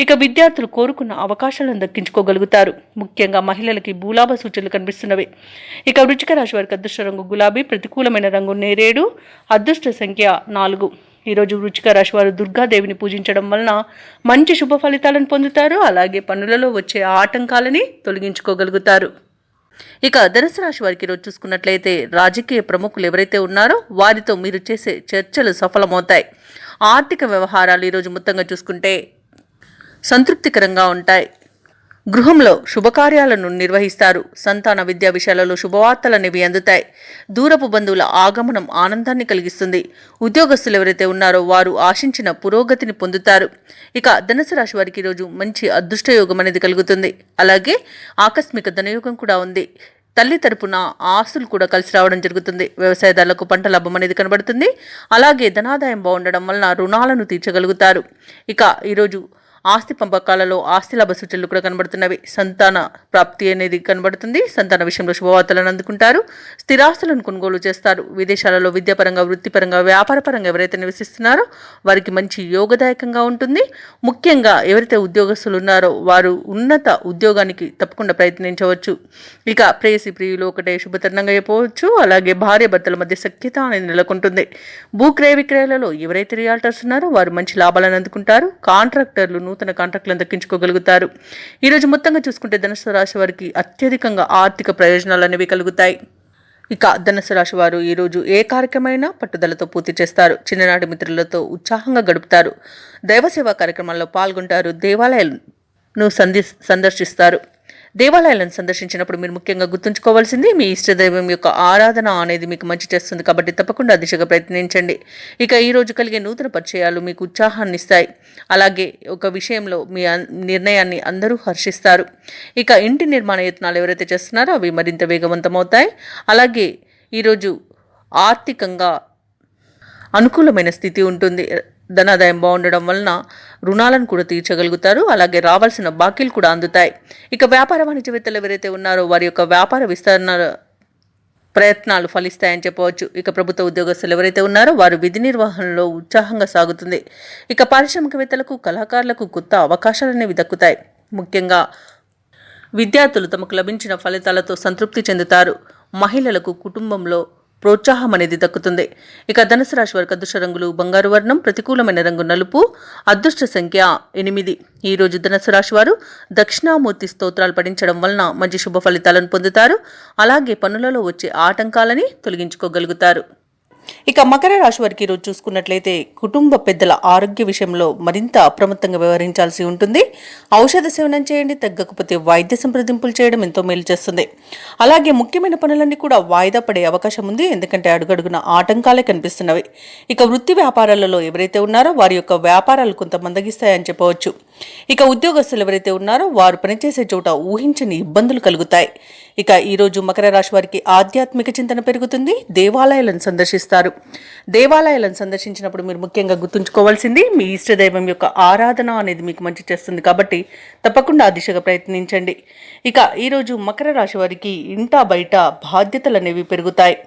S1: ఇక విద్యార్థులు కోరుకున్న అవకాశాలను దక్కించుకోగలుగుతారు. ముఖ్యంగా మహిళలకి భూలాభ సూచనలు కనిపిస్తున్నవి. ఇక వృశ్చిక రాశి వారికి అదృష్ట రంగు గులాబీ, ప్రతికూలమైన రంగు నేరేడు, అదృష్ట సంఖ్య 4. ఈరోజు వృశ్చిక రాశి వారు దుర్గాదేవిని పూజించడం వలన మంచి శుభ ఫలితాలను పొందుతారు. అలాగే పనులలో వచ్చే ఆటంకాలని తొలగించుకోగలుగుతారు. ఇక ధనుసు రాశి వారికి ఈరోజు చూసుకున్నట్లయితే రాజకీయ ప్రముఖులు ఎవరైతే ఉన్నారో వారితో మీరు చేసే చర్చలు సఫలమవుతాయి. ఆర్థిక వ్యవహారాలు ఈరోజు మొత్తంగా చూసుకుంటే సంతృప్తికరంగా ఉంటాయి. గృహంలో శుభకార్యాలను నిర్వహిస్తారు. సంతాన విద్యా విషయాలలో శుభవార్తలనేవి అందుతాయి. దూరపు బంధువుల ఆగమనం ఆనందాన్ని కలిగిస్తుంది. ఉద్యోగస్తులు ఎవరైతే ఉన్నారో వారు ఆశించిన పురోగతిని పొందుతారు. ఇక ధనుసు రాశి వారికి ఈరోజు మంచి అదృష్టయోగం అనేది కలుగుతుంది. అలాగే ఆకస్మిక ధనయోగం కూడా ఉంది. తల్లి తరపున ఆస్తులు కూడా కలిసి రావడం జరుగుతుంది. వ్యవసాయదారులకు పంట లాభం అనేది కనబడుతుంది. అలాగే ధనాదాయం బాగుండడం వలన రుణాలను తీర్చగలుగుతారు. ఇక ఈరోజు ఆస్తి పంపకాలలో ఆస్తి లాభ సూచనలు కూడా కనబడుతున్నవి. సంతాన ప్రాప్తి అనేది కనబడుతుంది. సంతాన విషయంలో శుభవార్తలను అందుకుంటారు. స్థిరాస్తులను కొనుగోలు చేస్తారు. విదేశాలలో విద్యాపరంగా, వృత్తిపరంగా, వ్యాపారపరంగా ఎవరైతే నివసిస్తున్నారో వారికి మంచి యోగదాయకంగా ఉంటుంది. ముఖ్యంగా ఎవరైతే ఉద్యోగస్తులు ఉన్నారో వారు ఉన్నత ఉద్యోగానికి తప్పకుండా ప్రయత్నించవచ్చు. ఇక ప్రేయసి ప్రియులు ఒకటే శుభతరుణంగా చెప్పవచ్చు. అలాగే భార్య భర్తల మధ్య సఖ్యత అనేది నెలకొంటుంది. భూక్రయ విక్రయాలలో ఎవరైతే రియాల్టర్స్ ఉన్నారో వారు మంచి లాభాలను అందుకుంటారు. కాంట్రాక్టర్లు నూతన కాంట్రాక్టులను దక్కించుకోగలుగుతారు. ఈరోజు మొత్తంగా చూసుకుంటే ధనుసు రాశి వారికి అత్యధికంగా ఆర్థిక ప్రయోజనాలు అనేవి కలుగుతాయి. ఇక ధనుసు రాశి వారు ఈరోజు ఏ కార్యక్రమైనా పట్టుదలతో పూర్తి చేస్తారు. చిన్ననాటి మిత్రులతో ఉత్సాహంగా గడుపుతారు. దైవసేవా కార్యక్రమాల్లో పాల్గొంటారు. దేవాలయాలను సందర్శిస్తారు. దేవాలయాలను సందర్శించినప్పుడు మీరు ముఖ్యంగా గుర్తుంచుకోవాల్సింది మీ ఇష్టదైవం యొక్క ఆరాధన అనేది మీకు మంచి చేస్తుంది. కాబట్టి తప్పకుండా దిశగా ప్రయత్నించండి. ఇక ఈరోజు కలిగే నూతన పరిచయాలు మీకు ఉత్సాహాన్ని ఇస్తాయి. అలాగే ఒక విషయంలో మీ నిర్ణయాన్ని అందరూ హర్షిస్తారు. ఇక ఇంటి నిర్మాణ యత్నాలు ఎవరైతే చేస్తున్నారో అవి మరింత వేగవంతమవుతాయి. అలాగే ఈరోజు ఆర్థికంగా అనుకూలమైన స్థితి ఉంటుంది. ధనాదాయం బాగుండడం వలన రుణాలను కూడా తీర్చగలుగుతారు. అలాగే రావాల్సిన బాకీలు కూడా అందుతాయి. ఇక వ్యాపార వాణిజ్యవేత్తలు ఎవరైతే ఉన్నారో వారి యొక్క వ్యాపార విస్తరణ ప్రయత్నాలు ఫలిస్తాయని చెప్పవచ్చు. ఇక ప్రభుత్వ ఉద్యోగస్తులు ఎవరైతే ఉన్నారో వారు విధి నిర్వహణలో ఉత్సాహంగా సాగుతుంది. ఇక పారిశ్రామికవేత్తలకు, కళాకారులకు కొత్త అవకాశాలు అనేవి దక్కుతాయి. ముఖ్యంగా విద్యార్థులు తమకు లభించిన ఫలితాలతో సంతృప్తి చెందుతారు. మహిళలకు కుటుంబంలో ప్రోత్సాహం అనేది దక్కుతుంది. ఇక ధనుసు రాశి వారికి అదృష్ట రంగులు బంగారు వర్ణం, ప్రతికూలమైన రంగు నలుపు, అదృష్ట సంఖ్య 8. ఈరోజు ధనుసు రాశి వారు దక్షిణామూర్తి స్తోత్రాలు పఠించడం వలన మంచి శుభ ఫలితాలను పొందుతారు. అలాగే పనులలో వచ్చే ఆటంకాలని తొలగించుకోగలుగుతారు. ఇక మకర రాశి వారికి ఈరోజు చూసుకున్నట్లయితే కుటుంబ పెద్దల ఆరోగ్య విషయంలో మరింత అప్రమత్తంగా వ్యవహరించాల్సి ఉంటుంది. ఔషధ సేవనం చేయండి. తగ్గకపోతే వైద్య సంప్రదింపులు చేయడం ఎంతో మేలు చేస్తుంది. అలాగే ముఖ్యమైన పనులన్నీ కూడా వాయిదా పడే అవకాశం ఉంది. ఎందుకంటే అడుగడుగున ఆటంకాలే కనిపిస్తున్నవి. ఇక వృత్తి వ్యాపారాలలో ఎవరైతే ఉన్నారో వారి యొక్క వ్యాపారాలు కొంత మందగిస్తాయని చెప్పవచ్చు. ఇక ఉద్యోగస్తులు ఎవరైతే ఉన్నారో వారు పనిచేసే చోట ఊహించని ఇబ్బందులు కలుగుతాయి. ఇక ఈరోజు మకర రాశి వారికి ఆధ్యాత్మిక చింతన పెరుగుతుంది. దేవాలయాలను సందర్శిస్తారు. దేవాలయాలను సందర్శించినప్పుడు మీరు ముఖ్యంగా గుర్తుంచుకోవాల్సింది మీ ఇష్టదైవం యొక్క ఆరాధన అనేది మీకు మంచి చేస్తుంది. కాబట్టి తప్పకుండా ఆ దిశగా ప్రయత్నించండి. ఇక ఈరోజు మకర రాశి వారికి ఇంటా బయట బాధ్యతలు అనేవి పెరుగుతాయి.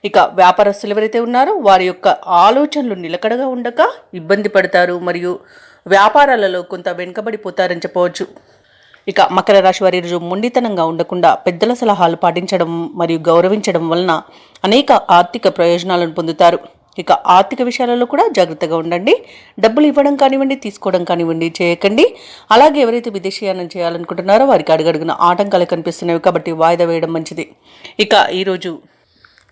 S1: ఇక వ్యాపారస్తులు ఎవరైతే ఉన్నారో వారి యొక్క ఆలోచనలు నిలకడగా ఉండక ఇబ్బంది పడతారు. మరియు వ్యాపారాలలో కొంత వెనుకబడిపోతారని చెప్పవచ్చు. ఇక మకర రాశి వారి రోజు మొండితనంగా ఉండకుండా పెద్దల సలహాలు పాటించడం మరియు గౌరవించడం వలన అనేక ఆర్థిక ప్రయోజనాలను పొందుతారు. ఇక ఆర్థిక విషయాలలో కూడా జాగ్రత్తగా ఉండండి. డబ్బులు ఇవ్వడం కానివ్వండి, తీసుకోవడం కానివ్వండి చేయకండి. అలాగే ఎవరైతే విదేశీయానం చేయాలనుకుంటున్నారో వారికి అడుగడుగున ఆటంకాలు కనిపిస్తున్నాయి. కాబట్టి వాయిదా వేయడం మంచిది. ఇక ఈరోజు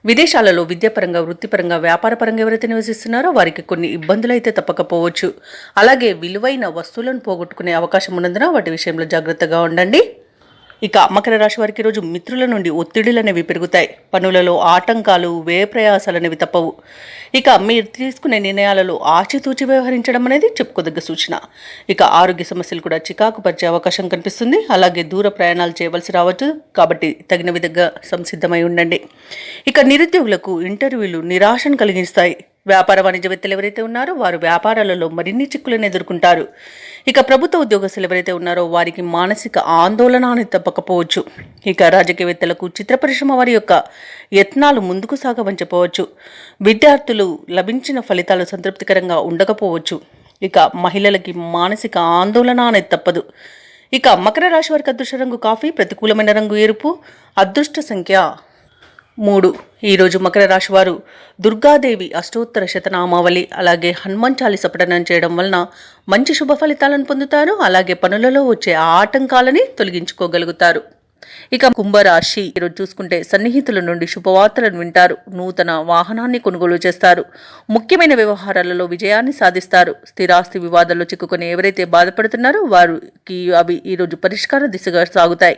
S1: విదేశాలలో విద్యాపరంగా, వృత్తిపరంగా, వ్యాపారపరంగా ఎవరైతే నివసిస్తున్నారో వారికి కొన్ని ఇబ్బందులు అయితే తప్పకపోవచ్చు. అలాగే విలువైన వస్తువులను పోగొట్టుకునే అవకాశం ఉన్నందున వాటి విషయంలో జాగ్రత్తగా ఉండండి. ఇక మకర రాశి వారికి రోజు మిత్రుల నుండి ఒత్తిడులు అనేవి పెరుగుతాయి. పనులలో ఆటంకాలు, వ్యయ ప్రయాసాలు అనేవి తప్పవు. ఇక మీరు తీసుకునే నిర్ణయాలలో ఆచితూచి వ్యవహరించడం అనేది చెప్పుకోదగ్గ సూచన. ఇక ఆరోగ్య సమస్యలు కూడా చికాకు పరిచే అవకాశం కనిపిస్తుంది. అలాగే దూర ప్రయాణాలు చేయవలసి రావచ్చు. కాబట్టి తగిన విధంగా సంసిద్ధమై ఉండండి. ఇక నిరుద్యోగులకు ఇంటర్వ్యూలు నిరాశను కలిగిస్తాయి. వ్యాపార వాణిజ్యవేత్తలు ఎవరైతే ఉన్నారో వారు వ్యాపారాలలో మరిన్ని చిక్కులను ఎదుర్కొంటారు. ఇక ప్రభుత్వ ఉద్యోగస్తులు ఎవరైతే ఉన్నారో వారికి మానసిక ఆందోళన అనేది తప్పకపోవచ్చు. ఇక రాజకీయవేత్తలకు చిత్ర పరిశ్రమ వారి యొక్క యత్నాలు ముందుకు సాగవని చెప్పవచ్చు. విద్యార్థులు లభించిన ఫలితాలు సంతృప్తికరంగా ఉండకపోవచ్చు. ఇక మహిళలకి మానసిక ఆందోళన అనేది తప్పదు. ఇక మకర రాశి వారికి అదృష్ట రంగు కాఫీ, ప్రతికూలమైన రంగు ఎరుపు, అదృష్ట సంఖ్య 3. ఈరోజు మకర రాశి వారు దుర్గాదేవి అష్టోత్తర శతనామావళి అలాగే హనుమాన్ చాలీస పఠనం చేయడం వలన మంచి శుభ ఫలితాలను పొందుతారు. అలాగే పనులలో వచ్చే ఆటంకాలని తొలగించుకోగలుగుతారు. ఇక కుంభరాశి ఈరోజు చూసుకుంటే సన్నిహితుల నుండి శుభవార్తలను వింటారు. నూతన వాహనాన్ని కొనుగోలు చేస్తారు. ముఖ్యమైన వ్యవహారాలలో విజయాన్ని సాధిస్తారు. స్థిరాస్తి వివాదాల్లో చిక్కుకొని ఎవరైతే బాధపడుతున్నారో వారికి అవి ఈరోజు పరిష్కార దిశగా సాగుతాయి.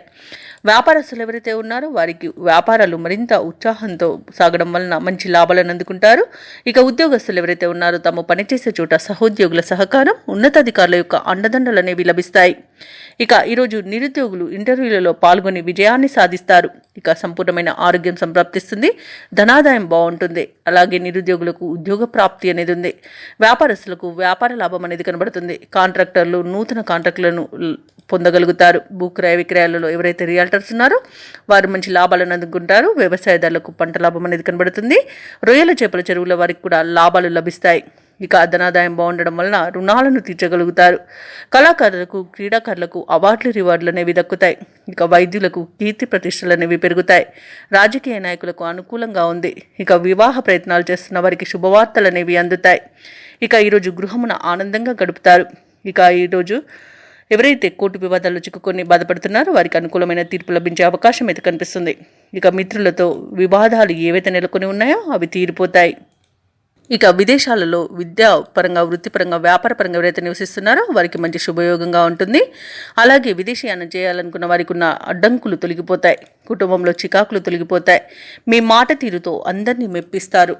S1: వ్యాపారస్తులు ఎవరైతే ఉన్నారో వారికి వ్యాపారాలు మరింత ఉత్సాహంతో సాగడం వలన మంచి లాభాలను అందుకుంటారు. ఇక ఉద్యోగస్తులు ఎవరైతే ఉన్నారో తాము పనిచేసే చోట సహోద్యోగుల సహకారం, ఉన్నతాధికారుల యొక్క అండదండలు అనేవి లభిస్తాయి. ఇక ఈరోజు నిరుద్యోగులు ఇంటర్వ్యూలలో పాల్గొని విజయాన్ని సాధిస్తారు. ఇక సంపూర్ణమైన ఆరోగ్యం సంప్రాప్తిస్తుంది. ధనాదాయం బాగుంటుంది. అలాగే నిరుద్యోగులకు ఉద్యోగ ప్రాప్తి అనేది ఉంది. వ్యాపారస్తులకు వ్యాపార లాభం అనేది కనబడుతుంది. కాంట్రాక్టర్లు నూతన కాంట్రాక్టులను పొందగలుగుతారు. భూక్రయ విక్రయాలలో ఎవరైతే రియల్టర్స్ ఉన్నారో వారు మంచి లాభాలను అందుకుంటారు. వ్యవసాయదారులకు పంట లాభం అనేది కనబడుతుంది. రొయ్యల చేపల చెరువుల వారికి కూడా లాభాలు లభిస్తాయి. ఇక ధనాదాయం బాగుండడం వలన రుణాలను తీర్చగలుగుతారు. కళాకారులకు, క్రీడాకారులకు అవార్డులు, రివార్డులు అనేవి దక్కుతాయి. ఇక వైద్యులకు కీర్తి ప్రతిష్టలు అనేవి పెరుగుతాయి. రాజకీయ నాయకులకు అనుకూలంగా ఉంది. ఇక వివాహ ప్రయత్నాలు చేస్తున్న వారికి శుభవార్తలు అనేవి అందుతాయి. ఇక ఈరోజు గృహమున ఆనందంగా గడుపుతారు. ఇక ఈరోజు ఎవరైతే కోర్టు వివాదాల్లో చిక్కుకొని బాధపడుతున్నారో వారికి అనుకూలమైన తీర్పు లభించే అవకాశం అయితే కనిపిస్తుంది. ఇక మిత్రులతో వివాదాలు ఏవైతే నెలకొని ఉన్నాయో అవి తీరిపోతాయి. ఇక విదేశాలలో విద్యాపరంగా, వృత్తిపరంగా, వ్యాపారపరంగా ఎవరైతే నివసిస్తున్నారో వారికి మంచి శుభయోగంగా ఉంటుంది. అలాగే విదేశీయానం చేయాలనుకున్న వారికి ఉన్న అడ్డంకులు తొలగిపోతాయి. కుటుంబంలో చికాకులు తొలగిపోతాయి. మీ మాట తీరుతో అందరినీ మెప్పిస్తారు.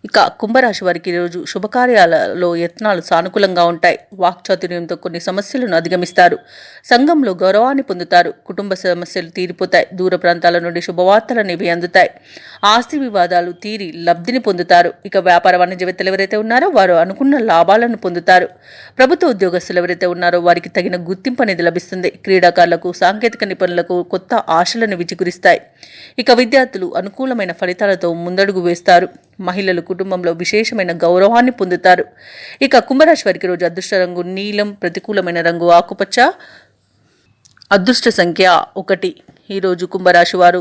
S1: ఇక కుంభరాశి వారికి ఈరోజు శుభకార్యాలలో యత్నాలు సానుకూలంగా ఉంటాయి. వాక్చాతుర్యంతో కొన్ని సమస్యలను అధిగమిస్తారు. సంఘంలో గౌరవాన్ని పొందుతారు. కుటుంబ సమస్యలు తీరిపోతాయి. దూర ప్రాంతాల నుండి శుభవార్తలు అనేవి అందుతాయి. ఆస్తి వివాదాలు తీరి లబ్ధిని పొందుతారు. ఇక వ్యాపార వాణిజ్యవేత్తలు ఎవరైతే ఉన్నారో వారు అనుకున్న లాభాలను పొందుతారు. ప్రభుత్వ ఉద్యోగస్తులు ఎవరైతే ఉన్నారో వారికి తగిన గుర్తింపు అనేది లభిస్తుంది. క్రీడాకారులకు, సాంకేతిక నిపుణులకు కొత్త ఆశలను విచిగురిస్తాయి. ఇక విద్యార్థులు అనుకూలమైన ఫలితాలతో ముందడుగు వేస్తారు. మహిళలు కుటుంబంలో విశేషమైన గౌరవాన్ని పొందుతారు. ఇక కుంభరాశి వారికి రోజు అదృష్ట రంగు నీలం, ప్రతికూలమైన రంగు ఆకుపచ్చ, అదృష్ట సంఖ్య 1. ఈరోజు కుంభరాశి వారు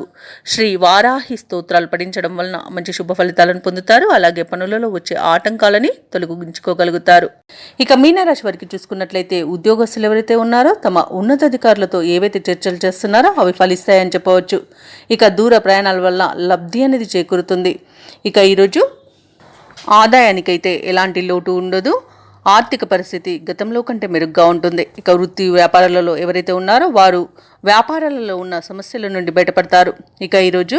S1: శ్రీ వారాహి స్తోత్రాలు పఠించడం వలన మంచి శుభ ఫలితాలను పొందుతారు. అలాగే పనులలో వచ్చే ఆటంకాలని తొలగించుకోగలుగుతారు. ఇక మీనరాశి వారికి చూసుకున్నట్లయితే ఉద్యోగస్తులు ఎవరైతే ఉన్నారో తమ ఉన్నతాధికారులతో ఏవైతే చర్చలు చేస్తున్నారో అవి ఫలిస్తాయని చెప్పవచ్చు. ఇక దూర ప్రయాణాల వల్ల లబ్ధి అనేది చేకూరుతుంది. ఇక ఈరోజు ఆదాయానికైతే ఎలాంటి లోటు ఉండదు. ఆర్థిక పరిస్థితి గతంలో కంటే మెరుగ్గా ఉంటుంది. ఇక వృత్తి వ్యాపారాలలో ఎవరైతే ఉన్నారో వారు వ్యాపారాలలో ఉన్న సమస్యల నుండి బయటపడతారు. ఇక ఈరోజు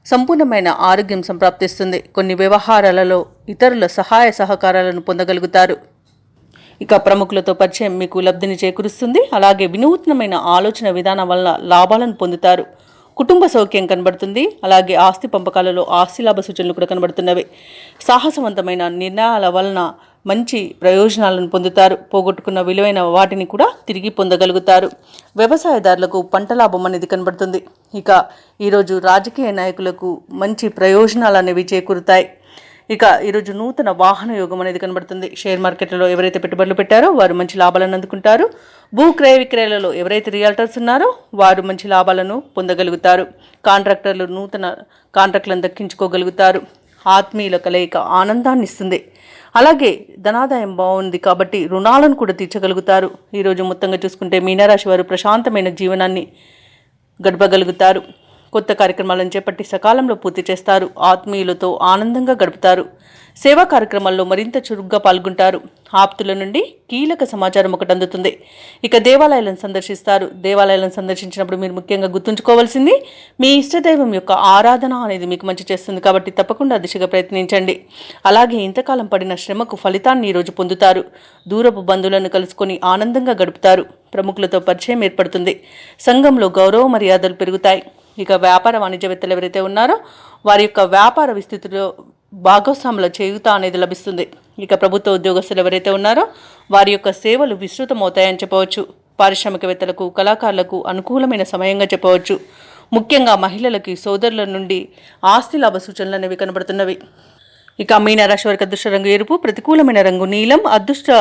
S1: సంపూర్ణమైన ఆరోగ్యం సంప్రాప్తిస్తుంది. కొన్ని వ్యవహారాలలో ఇతరుల సహాయ సహకారాలను పొందగలుగుతారు. ఇక ప్రముఖులతో పరిచయం మీకు లబ్ధిని చేకూరుస్తుంది. అలాగే వినూత్నమైన ఆలోచన విధానం వలన లాభాలను పొందుతారు. కుటుంబ సౌఖ్యం కనబడుతుంది. అలాగే ఆస్తి పంపకాలలో ఆస్తి లాభ సూచనలు కూడా కనబడుతున్నవి. సాహసవంతమైన నిర్ణయాల వలన మంచి ప్రయోజనాలను పొందుతారు. పోగొట్టుకున్న విలువైన వాటిని కూడా తిరిగి పొందగలుగుతారు. వ్యవసాయదారులకు పంట లాభం అనేది కనబడుతుంది. ఇక ఈరోజు రాజకీయ నాయకులకు మంచి ప్రయోజనాలు అనేవి చేకూరుతాయి. ఇక ఈరోజు నూతన వాహన యోగం అనేది కనబడుతుంది. షేర్ మార్కెట్లలో ఎవరైతే పెట్టుబడులు పెట్టారో వారు మంచి లాభాలను అందుకుంటారు. భూ క్రయ విక్రయాలలో ఎవరైతే రియల్టర్స్ ఉన్నారో వారు మంచి లాభాలను పొందగలుగుతారు. కాంట్రాక్టర్లు నూతన కాంట్రాక్టులను దక్కించుకోగలుగుతారు. ఆత్మీయుల కలయిక ఆనందాన్ని ఇస్తుంది. అలాగే ధనాదాయం బాగుంది కాబట్టి రుణాలను కూడా తీర్చగలుగుతారు. ఈరోజు మొత్తంగా చూసుకుంటే మీనరాశి వారు ప్రశాంతమైన జీవనాన్ని గడపగలుగుతారు. కొత్త కార్యక్రమాలను చేపట్టి సకాలంలో పూర్తి చేస్తారు. ఆత్మీయులతో ఆనందంగా గడుపుతారు. సేవా కార్యక్రమాల్లో మరింత చురుగ్గా పాల్గొంటారు. ఆప్తుల నుండి కీలక సమాచారం ఒకటి అందుతుంది. ఇక దేవాలయాలను సందర్శిస్తారు. దేవాలయాలను సందర్శించినప్పుడు మీరు ముఖ్యంగా గుర్తుంచుకోవాల్సింది మీ ఇష్టదైవం యొక్క ఆరాధన అనేది మీకు మంచి చేస్తుంది కాబట్టి తప్పకుండా దిశగా ప్రయత్నించండి. అలాగే ఇంతకాలం పడిన శ్రమకు ఫలితాన్ని ఈరోజు పొందుతారు. దూరపు బంధువులను కలుసుకొని ఆనందంగా గడుపుతారు. ప్రముఖులతో పరిచయం ఏర్పడుతుంది. సంఘంలో గౌరవ మర్యాదలు పెరుగుతాయి. ఇక వ్యాపార వాణిజ్యవేత్తలు ఎవరైతే ఉన్నారో వారి యొక్క వ్యాపార భాగస్వాముల చేయూత అనేది లభిస్తుంది. ఇక ప్రభుత్వ ఉద్యోగస్తులు ఎవరైతే ఉన్నారో వారి యొక్క సేవలు విస్తృతమవుతాయని చెప్పవచ్చు. పారిశ్రామికవేత్తలకు, కళాకారులకు అనుకూలమైన సమయంగా చెప్పవచ్చు. ముఖ్యంగా మహిళలకి, సోదరుల నుండి ఆస్తి లాభ సూచనలు అనేవి కనబడుతున్నవి. ఇక మీనరాశి వారికి అదృష్ట రంగు ఎరుపు, ప్రతికూలమైన రంగు నీలం, అదృష్ట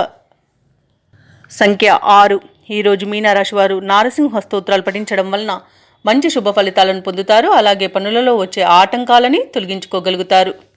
S1: సంఖ్య 6. ఈరోజు మీనరాశి వారు నారసింహ స్తోత్రాలు పఠించడం వలన మంచి శుభ ఫలితాలను పొందుతారు. అలాగే పనులలో వచ్చే ఆటంకాలని తొలగించుకోగలుగుతారు.